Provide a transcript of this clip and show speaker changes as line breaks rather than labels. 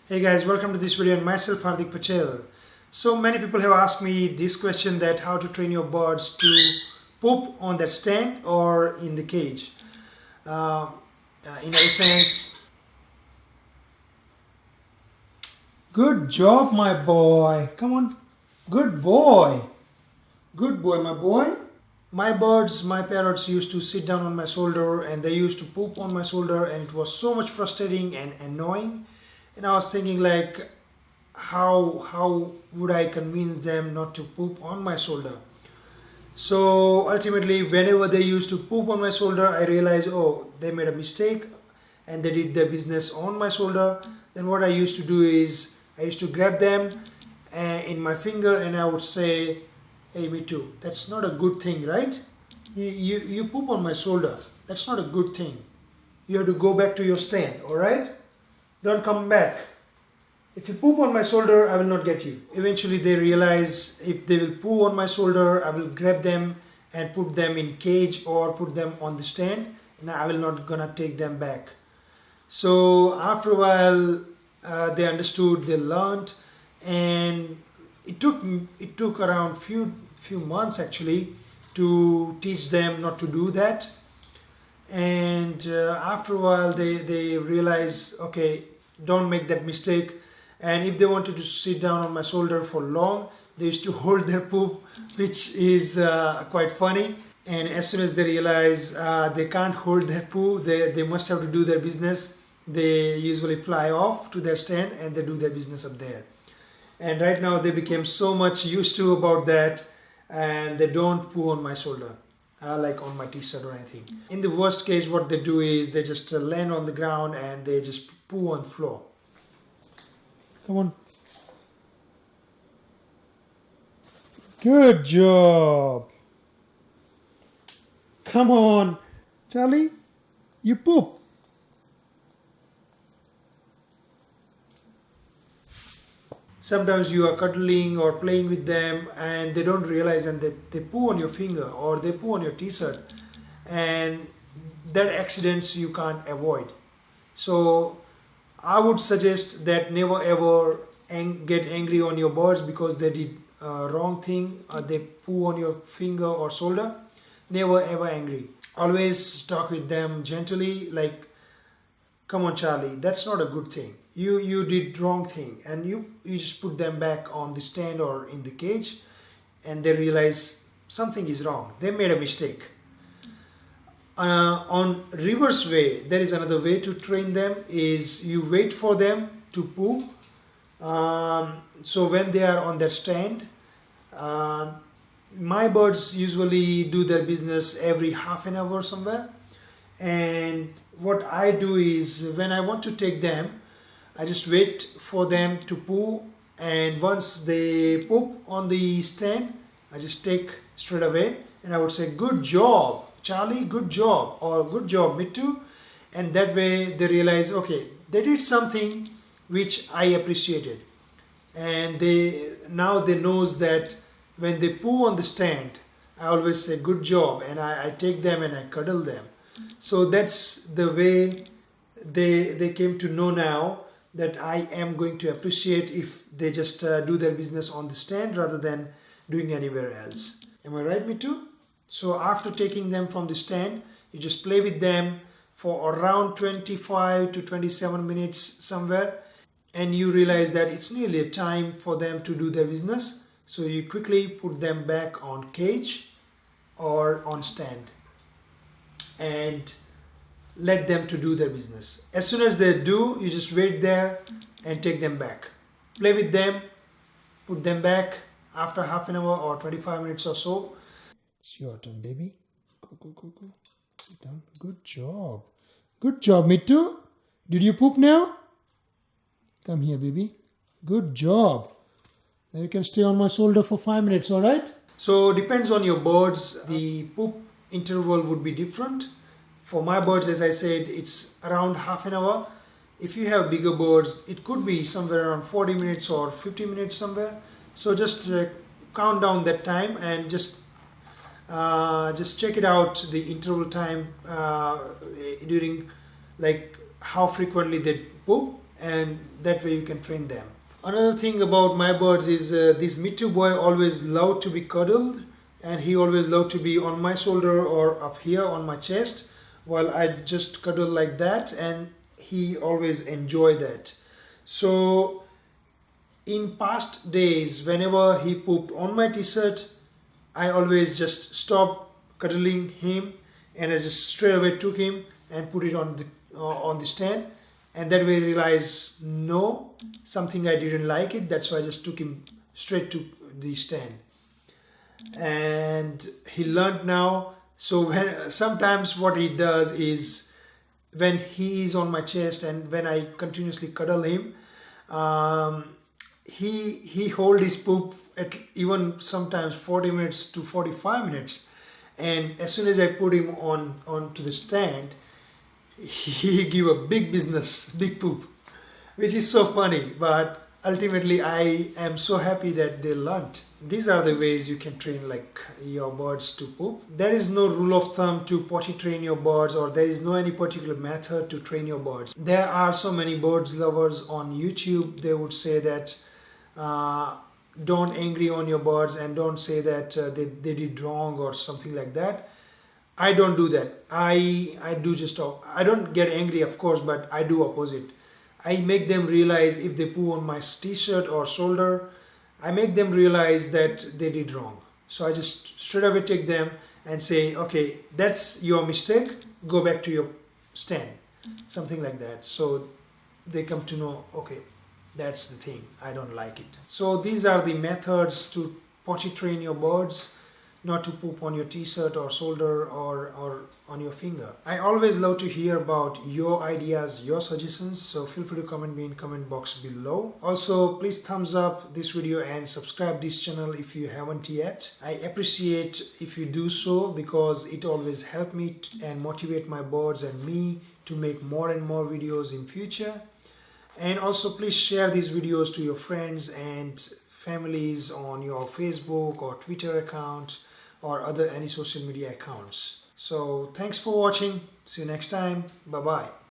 Hey guys, welcome to this video and myself Hardik Patel. So many people have asked me this question, that how to train your birds to poop on that stand or in the cage. In essence, good job my boy, come on, good boy, my boy. My birds, my parrots used to sit down on my shoulder and they used to poop on my shoulder, and it was so much frustrating and annoying. And I was thinking, like, how would I convince them not to poop on my shoulder? So ultimately, whenever they used to poop on my shoulder, I realized, oh, they made a mistake and they did their business on my shoulder. Then what I used to do is I used to grab them in my finger and I would say, hey, me too. That's not a good thing, right? You poop on my shoulder. That's not a good thing. You have to go back to your stand, all right? Don't come back. If you poop on my shoulder, I will not get you. Eventually they realize if they will poo on my shoulder, I will grab them and put them in cage or put them on the stand, and I will not gonna take them back. So after a while, they understood, they learned, and it took around few months actually to teach them not to do that. And after a while they realize, okay, don't make that mistake. And if they wanted to sit down on my shoulder for long, they used to hold their poop, which is quite funny. And as soon as they realize they can't hold their poo, they must have to do their business, they usually fly off to their stand and they do their business up there. And right now they became so much used to about that, and they don't poo on my shoulder, like on my t-shirt or anything. In the worst case, what they do is they just land on the ground and they just poo on the floor. Come on. Good job. Come on, Charlie, you poop. Sometimes you are cuddling or playing with them and they don't realize, and they poo on your finger or they poo on your t-shirt, and that accidents you can't avoid. So I would suggest that never ever get angry on your birds because they did wrong thing, they poo on your finger or shoulder. Never ever angry. Always talk with them gently, like, come on Charlie, that's not a good thing. You did wrong thing, and you just put them back on the stand or in the cage, and they realize something is wrong. They made a mistake. On reverse way, there is another way to train them, is you wait for them to poo. So when they are on their stand, my birds usually do their business every half an hour somewhere. And what I do is, when I want to take them, I just wait for them to poo, and once they poop on the stand, I just take straight away and I would say, good job Charlie, good job, or good job Mittu. And that way they realize, okay, they did something which I appreciated, and they knows that when they poo on the stand, I always say good job, and I take them and I cuddle them. So that's the way they came to know now that I am going to appreciate if they just do their business on the stand rather than doing anywhere else. Am I right, Mittu? So after taking them from the stand, you just play with them for around 25 to 27 minutes somewhere, and you realize that it's nearly a time for them to do their business. So you quickly put them back on cage or on stand and let them to do their business. As soon as they do, you just wait there and take them back. Play with them, put them back after half an hour or 25 minutes or so. It's your turn, baby. Go. Sit down. Good job. Good job, Mittu. Did you poop now? Come here, baby. Good job. Now you can stay on my shoulder for 5 minutes, all right? So depends on your birds. The poop interval would be different. For my birds, as I said, it's around half an hour. If you have bigger birds, it could be somewhere around 40 minutes or 50 minutes somewhere. So just count down that time and just check it out, the interval time during, like, how frequently they poop, and that way you can train them. Another thing about my birds is this Mittu boy always loved to be cuddled, and he always loved to be on my shoulder or up here on my chest while I just cuddle like that, and he always enjoyed that. So in past days, whenever he pooped on my t-shirt, I always just stopped cuddling him and I just straight away took him and put it on the stand, and that way realized no, something I didn't like it, that's why I just took him straight to the stand, and he learned now. So when, sometimes what he does is when he is on my chest and when I continuously cuddle him, he hold his poop at even sometimes 40 minutes to 45 minutes, and as soon as I put him onto the stand, he give a big poop, which is so funny. But ultimately I am so happy that they learned. These are the ways you can train like your birds to poop. There is no rule of thumb to potty train your birds, or there is no any particular method to train your birds. There are so many birds lovers on YouTube. They would say that don't angry on your birds and don't say that they did wrong or something like that. I don't do that. I do just, I don't get angry of course, but I do opposite. I make them realize if they poo on my t-shirt or shoulder, I make them realize that they did wrong. So I just straight away take them and say, okay, that's your mistake, go back to your stand, something like that. So they come to know, okay, that's the thing, I don't like it. So these are the methods to potty train your birds not to poop on your t-shirt or shoulder or on your finger. I always love to hear about your ideas, your suggestions, so feel free to comment me in comment box below. Also, please thumbs up this video and subscribe this channel if you haven't yet. I appreciate if you do so because it always helps me and motivate my birds and me to make more and more videos in future. And also please share these videos to your friends and families on your Facebook or Twitter account or other any social media accounts. So thanks for watching. See you next time. Bye bye.